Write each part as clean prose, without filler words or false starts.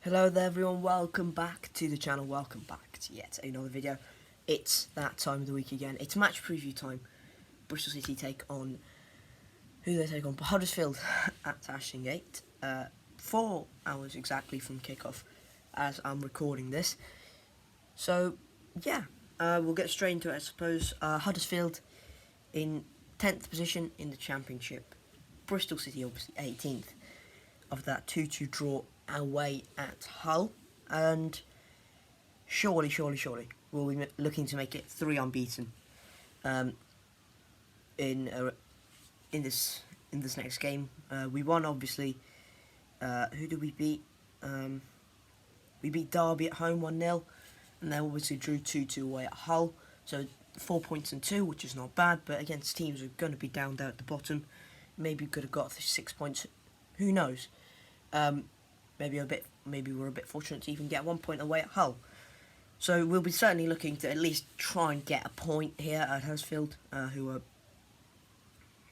Hello there everyone, welcome back to the channel, welcome back to yet another video. It's that time of the week again, it's match preview time. Bristol City take on, Huddersfield at Ashton Gate. 4 hours exactly from kickoff as I'm recording this. So yeah, we'll get straight into it I suppose. Huddersfield in 10th position in the championship. Bristol City obviously 18th of that 2-2 draw away at Hull, and surely we'll be looking to make it 3 unbeaten in this next game. We won obviously. Who did we beat? We beat Derby at home 1-0, and then obviously drew 2-2 away at Hull. So 4 points and 2, which is not bad, but against teams who are going to be down there at the bottom, maybe we could have got 6 points. Who knows? Maybe we're a bit fortunate to even get 1 point away at Hull. So we'll be certainly looking to at least try and get a point here at Huddersfield,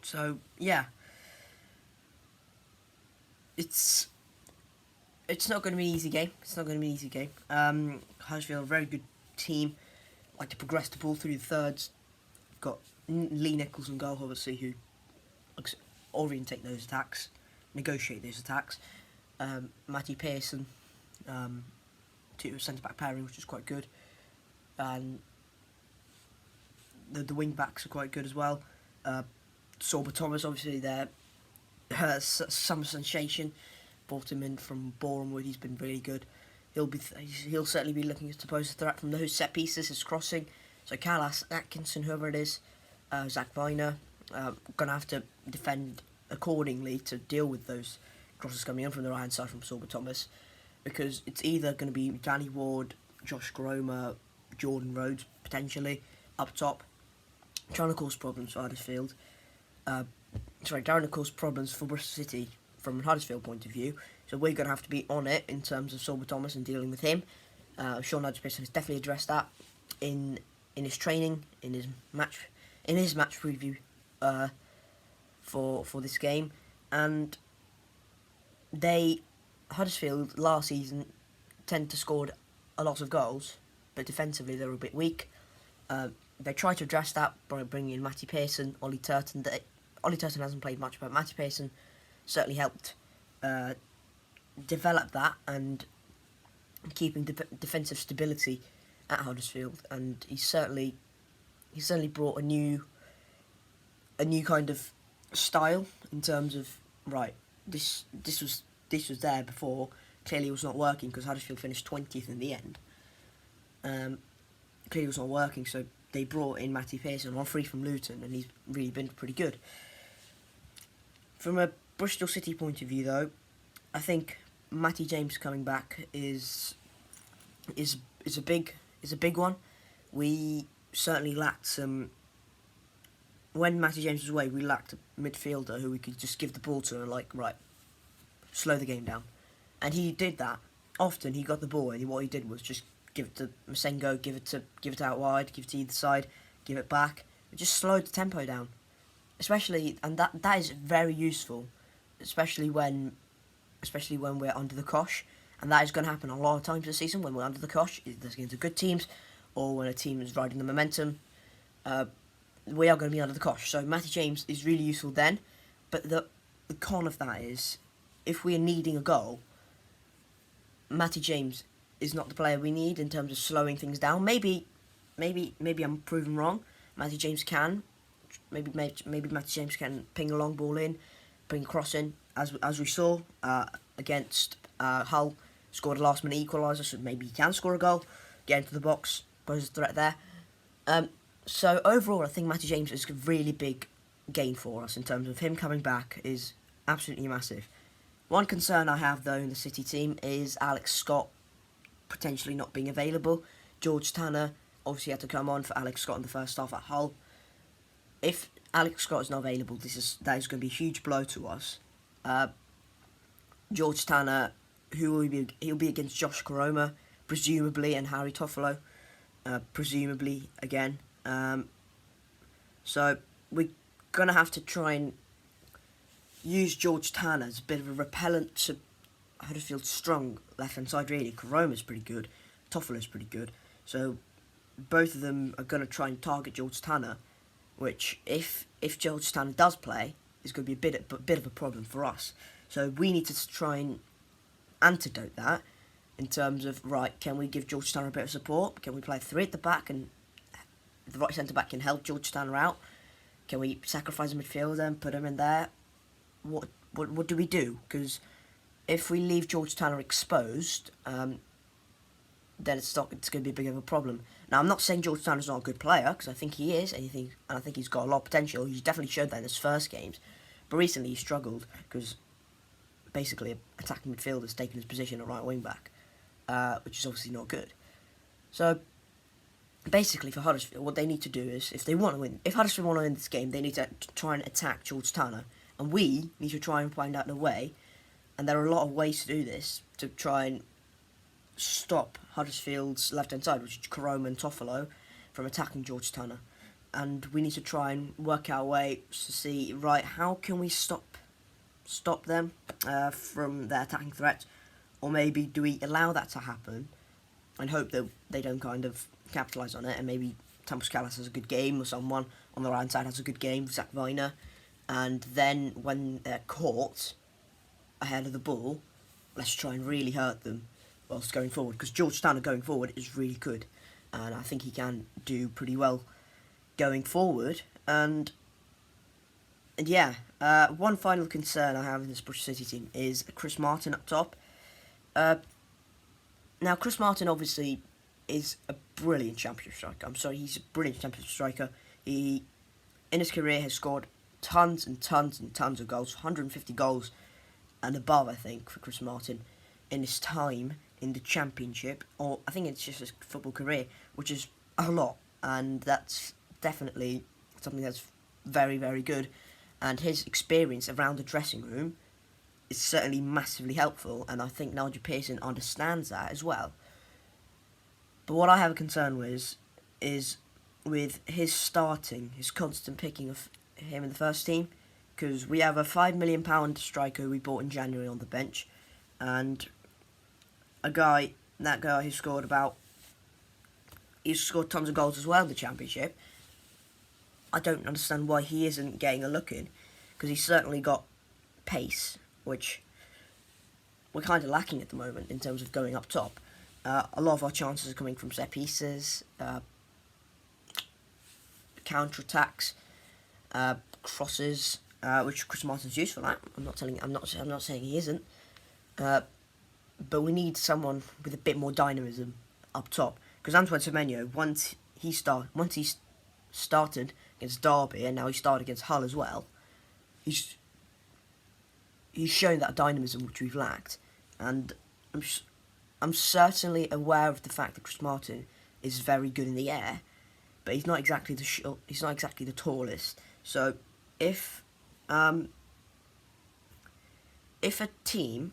So yeah, it's not going to be an easy game. Huddersfield, a very good team, like to progress the ball through the thirds. We've got Lee Nichols and goal, obviously, who orientate those attacks, negotiate those attacks. Matty Pearson, to centre-back pairing, which is quite good, and the wing-backs are quite good as well. Sorba Thomas, obviously, there some sensation, brought him in from Bournemouth, he's been really good. He'll certainly be looking to pose a threat from those set pieces, his crossing. So Callas, Atkinson, whoever it is, Zach Viner, going to have to defend accordingly to deal with those crosses coming in from the right hand side from Sorba Thomas, because it's either going to be Danny Ward, Josh Gromer, Jordan Rhodes potentially up top, trying to cause problems for Huddersfield. Trying to cause problems for Bristol City from a Huddersfield point of view. So we're going to have to be on it in terms of Sorba Thomas and dealing with him. Sean Hudson has definitely addressed that in his training, in his match preview for this game. And Huddersfield last season tend to score a lot of goals, but defensively they were a bit weak. They tried to address that by bringing in Matty Pearson, Ollie Turton. Ollie Turton hasn't played much, but Matty Pearson certainly helped develop that and keeping defensive stability at Huddersfield. And he certainly brought a new kind of style in terms of, right, this was there before. Clearly it was not working because Huddersfield finished 20th in the end. Clearly it was not working, so they brought in Matty Pearson on free from Luton, and he's really been pretty good. From a Bristol City point of view, though, I think Matty James coming back is a big one. We certainly lacked some. When Matty James was away, we lacked a midfielder who we could just give the ball to and right, slow the game down. And he did that. Often he got the ball and what he did was just give it to Masengo, give it out wide, give it to either side, give it back. It just slowed the tempo down. And that is very useful, especially when we're under the cosh. And that is going to happen a lot of times this season when we're under the cosh, either against good teams or when a team is riding the momentum. We are going to be under the cosh. So Matty James is really useful then. But the con of that is, if we are needing a goal, Matty James is not the player we need in terms of slowing things down. Maybe I'm proven wrong. Matty James can. Maybe Matty James can ping a long ball in, ping a cross in, as we saw against Hull. Scored a last minute equaliser, so maybe he can score a goal, get into the box, pose a threat there. So overall, I think Matty James is a really big gain for us in terms of him coming back is absolutely massive. One concern I have though in the City team is Alex Scott potentially not being available. George Tanner obviously had to come on for Alex Scott in the first half at Hull. If Alex Scott is not available, that is going to be a huge blow to us. George Tanner, he'll be against Josh Koroma, presumably, and Harry Toffolo, presumably again. So we're gonna have to try and use George Tanner as a bit of a repellent to Huddersfield's strong left-hand side, really. Karoma's pretty good. Toffola's pretty good. So both of them are going to try and target George Tanner, which, if George Tanner does play, is going to be a bit of a problem for us. So we need to try and antidote that in terms of, right, can we give George Tanner a bit of support? Can we play 3 at the back and the right centre-back can help George Tanner out? Can we sacrifice a midfielder and put him in there? What do we do? Because if we leave George Tanner exposed, then it's going to be a big of a problem. Now, I'm not saying George Tanner's not a good player, because I think he is, and I think he's got a lot of potential. He's definitely showed that in his first games. But recently he struggled, because basically an attacking midfielder's taken his position at right wing-back, which is obviously not good. So basically, for Huddersfield, what they need to do is, if Huddersfield want to win this game, they need to try and attack George Tanner, and we need to try and find out a way, and there are a lot of ways to do this, to try and stop Huddersfield's left-hand side, which is Karoma and Toffolo, from attacking George Tanner. And we need to try and work our way to see, right, how can we stop them from their attacking threat, or maybe do we allow that to happen and hope that they don't kind of capitalise on it, and maybe Tampus Callas has a good game, or someone on the right side has a good game, Zach Viner, and then when they're caught ahead of the ball, let's try and really hurt them whilst going forward, because George Tanner going forward is really good, and I think he can do pretty well going forward. And yeah, one final concern I have in this Bristol City team is Chris Martin up top. Now, Chris Martin obviously is a brilliant championship striker. He's a brilliant championship striker. He, in his career, has scored tons and tons and tons of goals, 150 goals and above, I think, for Chris Martin in his time in the Championship, or I think it's just his football career, which is a lot, and that's definitely something that's very, very good, and his experience around the dressing room is certainly massively helpful, and I think Nigel Pearson understands that as well. But what I have a concern with is with his constant picking of him in the first team, because we have a £5 million striker we bought in January on the bench, and that guy who scored tons of goals as well in the Championship. I don't understand why he isn't getting a look in, because he's certainly got pace, which we're kind of lacking at the moment in terms of going up top. A lot of our chances are coming from set pieces, counter-attacks, crosses, which Chris Martin's useful at. I'm not saying he isn't. But we need someone with a bit more dynamism up top, because Antoine Semenyo, once he started against Derby, and now he started against Hull as well, he's shown that dynamism which we've lacked, and I'm certainly aware of the fact that Chris Martin is very good in the air, but he's not exactly the tallest. So if a team,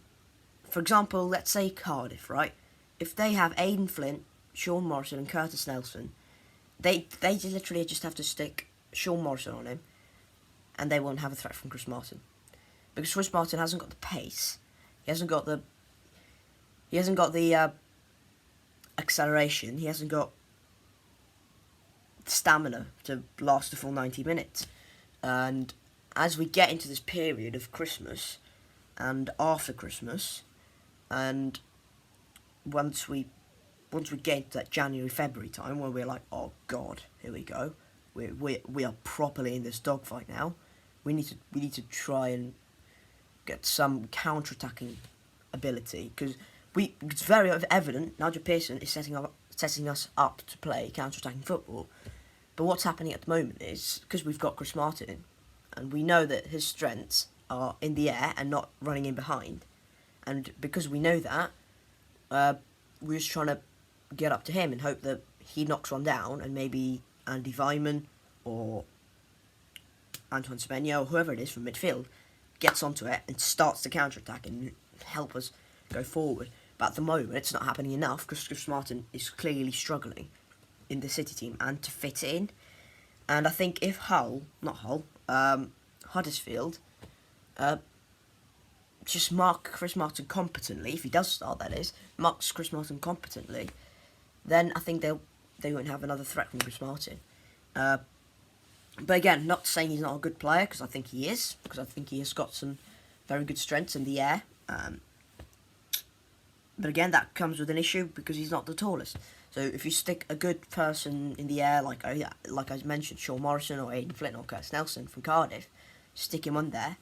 for example, let's say Cardiff, right? If they have Aidan Flint, Sean Morrison and Curtis Nelson, they literally just have to stick Sean Morrison on him, and they won't have a threat from Chris Martin. Because Chris Martin hasn't got the pace, he hasn't got the acceleration, he hasn't got stamina to last the full 90 minutes. And as we get into this period of Christmas and after Christmas, and once we get into that January-February time where we're like, oh God, here we go, we are properly in this dogfight now. We need to try and get some counter-attacking ability, because it's very evident Nigel Pearson is setting us up to play counter-attacking football. But what's happening at the moment is, because we've got Chris Martin, and we know that his strengths are in the air and not running in behind, and because we know that, we're just trying to get up to him and hope that he knocks one down, and maybe Andy Weimann or Antoine Semenyo or whoever it is from midfield gets onto it and starts the counter-attack and help us go forward. But at the moment, it's not happening enough, because Chris Martin is clearly struggling in the City team and to fit in. And I think if Huddersfield just mark Chris Martin competently, if he does start, that is, marks Chris Martin competently, then I think they won't have another threat from Chris Martin. But again, not saying he's not a good player, because I think he is, because I think he has got some very good strengths in the air. But again, that comes with an issue, because he's not the tallest. So if you stick a good person in the air, like I mentioned, Sean Morrison or Aidan Flint or Curtis Nelson from Cardiff, stick him on there,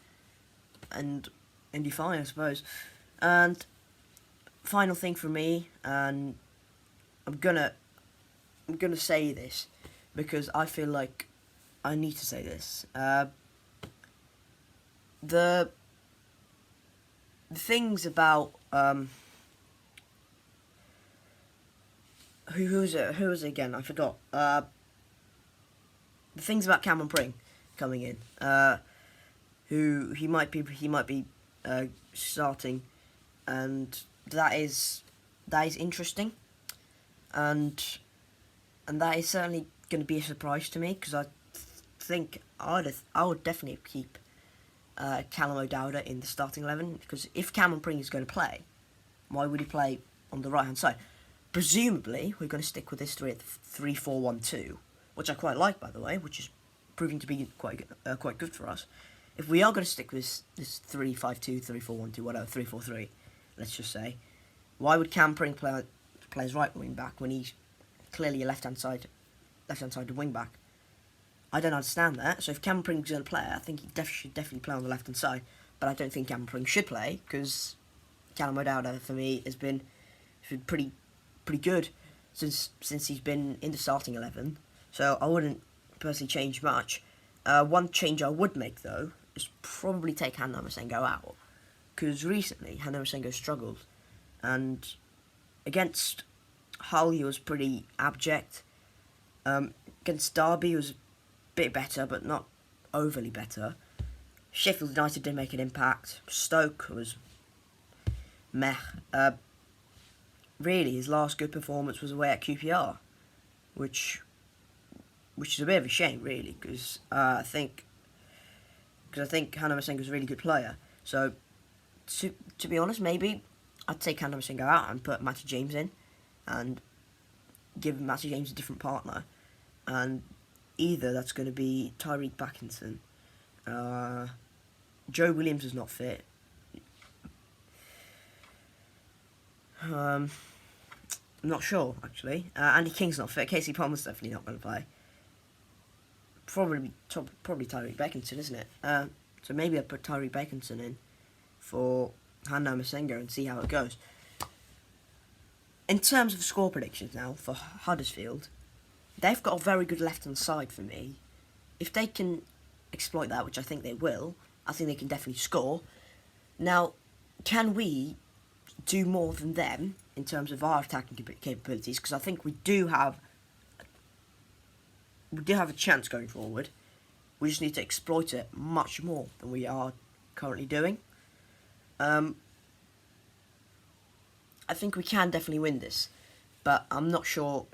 and you're fine, I suppose. And final thing for me, and I'm gonna say this because I feel like I need to say this. The things about who was it again? I forgot. The things about Cameron Pring coming in. Who he might be starting, and that is interesting, and that is certainly going to be a surprise to me, because I think I would definitely keep Callum O'Dowda in the starting 11, because if Cameron Pring is going to play, why would he play on the right hand side? Presumably we're going to stick with this 3-4-1-2, which I quite like, by the way, which is proving to be quite good for us. If we are going to stick with this 3-5-2, 3-4-1-2, whatever, 3-4-3, let's just say, why would Cam Pring play as right wing back when he's clearly a left-hand side wing back? I don't understand that. So if Cam Pring's going to play, I think he should definitely play on the left-hand side. But I don't think Cam Pring should play, because Callum O'Dowda, for me, has been pretty good since he's been in the starting 11. So I wouldn't personally change much. One change I would make, though, is probably take Hannah Masengo out, because recently Hannah Masengo struggled, and against Hull he was pretty abject. Against Derby he was a bit better, but not overly better. Sheffield United did make an impact. Stoke was meh. Really, his last good performance was away at QPR, which is a bit of a shame, really, because I think Hannah Masengo is a really good player. So, to be honest, maybe I'd take Hannah Masengo out and put Matty James in, and give Matty James a different partner, and either that's going to be Tyreek Backinson. Joe Williams is not fit. I'm not sure, actually. Andy King's not fit. Casey Palmer's definitely not going to play. Probably Tyreek Backinson, isn't it? So maybe I'd put Tyreek Backinson in for Hannah Masengo and see how it goes. In terms of score predictions now for Huddersfield, they've got a very good left-hand side for me. If they can exploit that, which I think they will, I think they can definitely score. Now, can we do more than them in terms of our attacking capabilities? Because I think we do have a chance going forward. We just need to exploit it much more than we are currently doing. I think we can definitely win this, but I'm not sure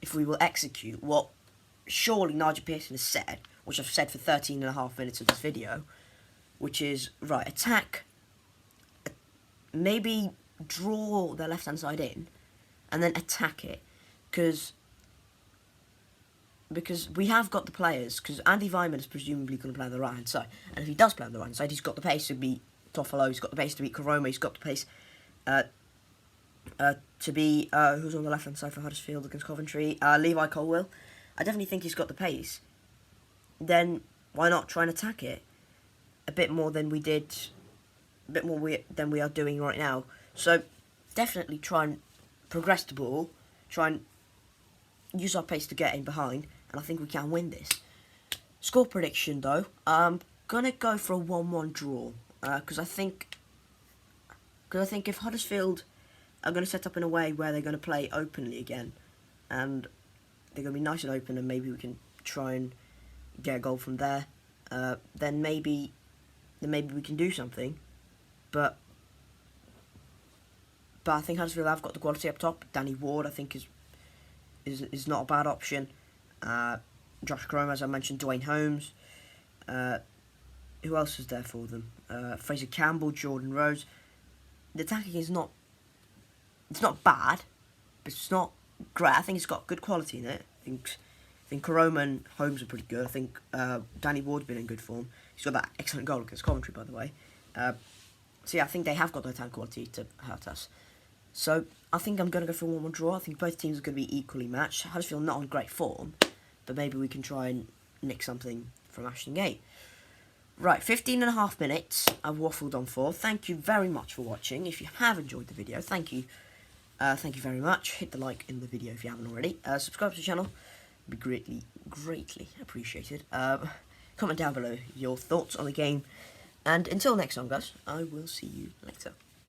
if we will execute what surely Nigel Pearson has said, which I've said for 13.5 minutes of this video, which is, right, attack, maybe draw their left-hand side in, and then attack it, because we have got the players, because Andy Weimann is presumably going to play on the right-hand side, and if he does play on the right-hand side, he's got the pace to beat Toffolo, he's got the pace to beat Karoma, he's got the pace to be, who's on the left-hand side for Huddersfield against Coventry, Levi Colwill. I definitely think he's got the pace. Then why not try and attack it a bit more than we did, than we are doing right now? So definitely try and progress the ball, try and use our pace to get in behind, and I think we can win this. Score prediction, though, I'm gonna go for a 1-1 draw, because I think if Huddersfield are going to set up in a way where they're going to play openly again, and they're going to be nice and open, and maybe we can try and get a goal from there, then maybe we can do something. But I think Huddersfield have got the quality up top. Danny Ward, I think, is not a bad option. Josh Karoma, as I mentioned, Dwayne Holmes. who else was there for them? Fraser Campbell, Jordan Rhodes. The attacking is not... It's not bad, but it's not great. I think it's got good quality in it. I think Karoma and Holmes are pretty good. I think Danny Ward's been in good form. He's got that excellent goal against Coventry, by the way. So yeah, I think they have got the attack quality to hurt us. So I think I'm going to go for a 1-1 draw. I think both teams are going to be equally matched. Huddersfield not on great form, but maybe we can try and nick something from Ashton Gate. Right, 15.5 minutes I've waffled on for. Thank you very much for watching. If you have enjoyed the video, thank you. Thank you very much. Hit the like in the video if you haven't already. Subscribe to the channel. Would be greatly appreciated. Comment down below your thoughts on the game. And until next time, guys, I will see you later.